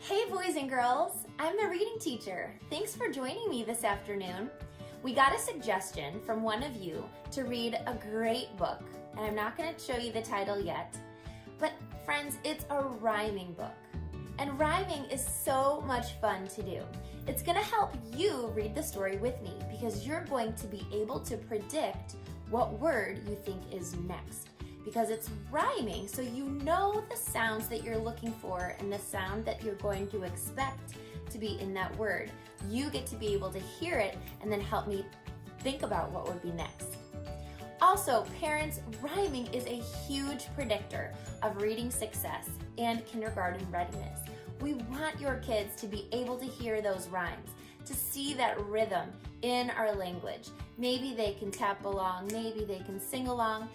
Hey boys and girls, I'm the reading teacher. Thanks for joining me this afternoon. We got a suggestion from one of you to read a great book, and I'm not going to show you the title yet, but friends, it's a rhyming book. And rhyming is so much fun to do. It's going to help you read the story with me because you're going to be able to predict what word you think is next. Because it's rhyming, so you know the sounds that you're looking for and the sound that you're going to expect to be in that word. You get to be able to hear it and then help me think about what would be next. Also, parents, rhyming is a huge predictor of reading success and kindergarten readiness. We want your kids to be able to hear those rhymes, to see that rhythm in our language. Maybe they can tap along, maybe they can sing along.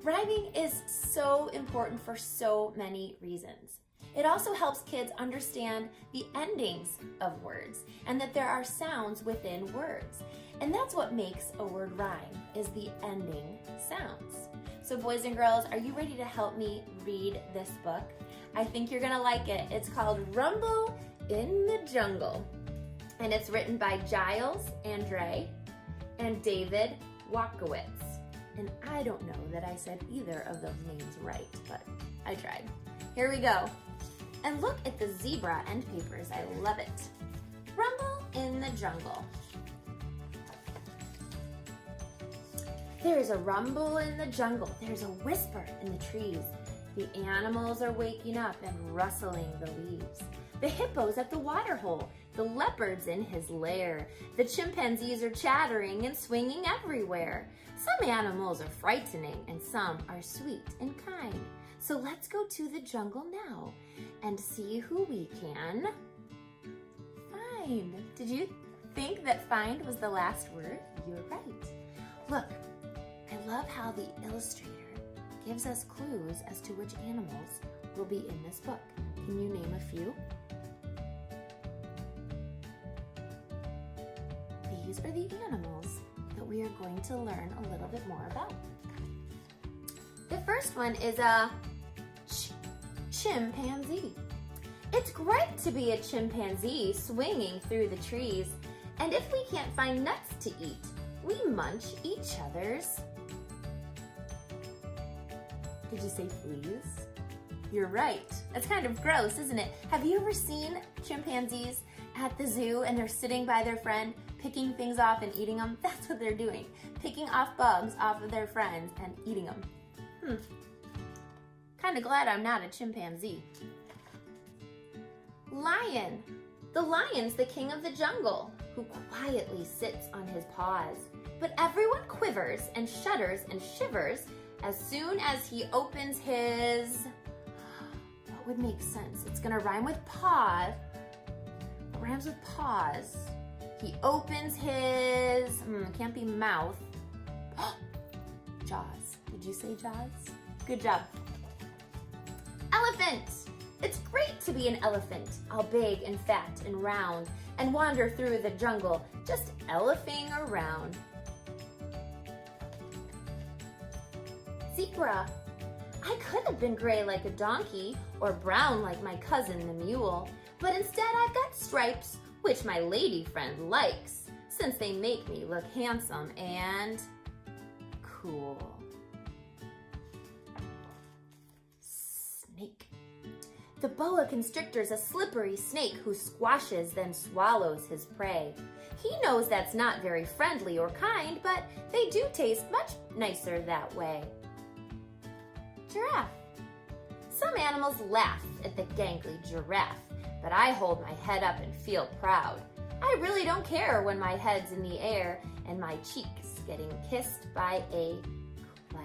Rhyming is so important for so many reasons. It also helps kids understand the endings of words and that there are sounds within words. And that's what makes a word rhyme, is the ending sounds. So boys and girls, are you ready to help me read this book? I think you're gonna like it. It's called Rumble in the Jungle. And it's written by Giles Andreae and David Wakowitz. And I don't know that I said either of those names right, but I tried. Here we go. And look at the zebra end papers. I love it. Rumble in the jungle. There's a rumble in the jungle. There's a whisper in the trees. The animals are waking up and rustling the leaves. The hippo's at the water hole. The leopard's in his lair. The chimpanzees are chattering and swinging everywhere. Some animals are frightening and some are sweet and kind. So let's go to the jungle now and see who we can find. Did you think that find was the last word? You were right. Look, I love how the illustrator gives us clues as to which animals will be in this book. Can you name a few? These are the animals that we are going to learn a little bit more about. The first one is a chimpanzee. It's great to be a chimpanzee swinging through the trees, and if we can't find nuts to eat, we munch each other's. Did you say fleas? You're right. That's kind of gross, isn't it? Have you ever seen chimpanzees at the zoo and they're sitting by their friend picking things off and eating them? That's what they're doing. Picking off bugs off of their friends and eating them. Kind of glad I'm not a chimpanzee. Lion. The lion's the king of the jungle, who quietly sits on his paws. But everyone quivers and shudders and shivers as soon as he opens his... What would make sense? It's gonna rhyme with paw. What rhymes with paws? He opens his, can't be mouth. Jaws. Did you say jaws? Good job. Elephant. It's great to be an elephant, all big and fat and round, and wander through the jungle, just elephing around. Zebra. I could have been gray like a donkey or brown like my cousin the mule, but instead I've got stripes, which my lady friend likes, since they make me look handsome and cool. Snake. The boa constrictor's a slippery snake who squashes then swallows his prey. He knows that's not very friendly or kind, but they do taste much nicer that way. Giraffe. Some animals laugh at the gangly giraffe, but I hold my head up and feel proud. I really don't care when my head's in the air and my cheeks getting kissed by a cloud.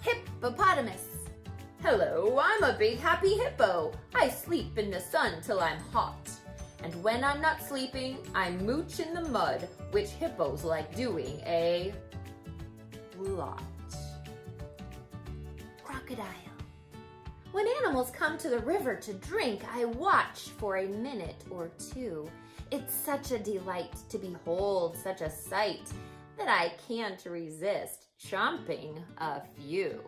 Hippopotamus. Hello, I'm a big happy hippo. I sleep in the sun till I'm hot. And when I'm not sleeping, I mooch in the mud, which hippos like doing a lot. Crocodile. When animals come to the river to drink, I watch for a minute or two. It's such a delight to behold such a sight that I can't resist chomping a few.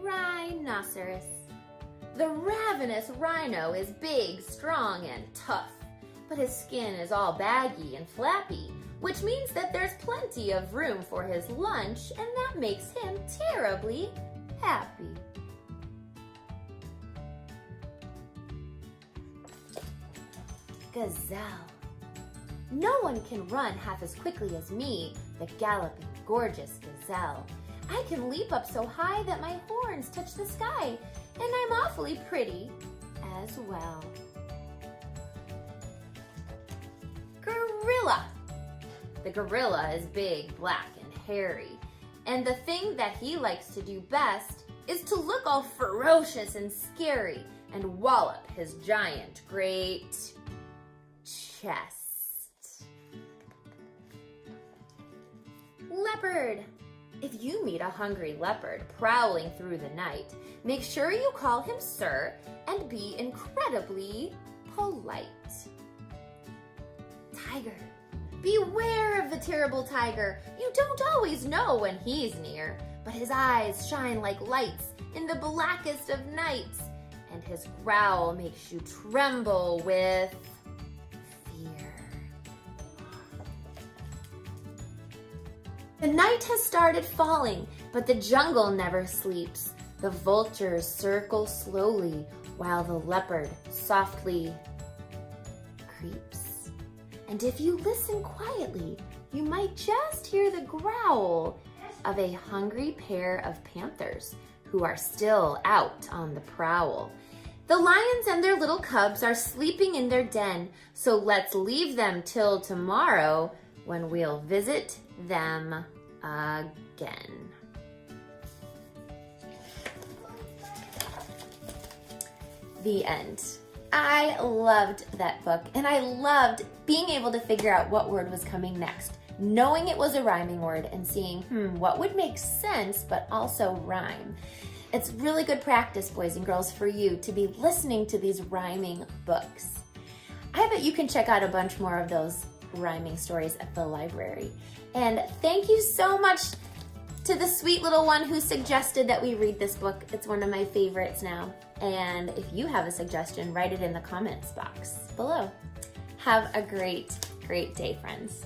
Rhinoceros. The ravenous rhino is big, strong, and tough, but his skin is all baggy and flappy, which means that there's plenty of room for his lunch, and that makes him terribly happy. Gazelle. No one can run half as quickly as me, the galloping, gorgeous gazelle. I can leap up so high that my horns touch the sky, and I'm awfully pretty as well. Gorilla. The gorilla is big, black, and hairy, and the thing that he likes to do best is to look all ferocious and scary and wallop his giant, great chest. Leopard. If you meet a hungry leopard prowling through the night, make sure you call him sir and be incredibly polite. Tiger. Beware of the terrible tiger. You don't always know when he's near, but his eyes shine like lights in the blackest of nights, and his growl makes you tremble with fear. The night has started falling, but the jungle never sleeps. The vultures circle slowly while the leopard softly creeps. And if you listen quietly, you might just hear the growl of a hungry pair of panthers who are still out on the prowl. The lions and their little cubs are sleeping in their den, so let's leave them till tomorrow when we'll visit them again. The end. I loved that book, and I loved being able to figure out what word was coming next, knowing it was a rhyming word and seeing, what would make sense but also rhyme. It's really good practice, boys and girls, for you to be listening to these rhyming books. I bet you can check out a bunch more of those rhyming stories at the library. And thank you so much to the sweet little one who suggested that we read this book. It's one of my favorites now. And if you have a suggestion, write it in the comments box below. Have a great, great day, friends.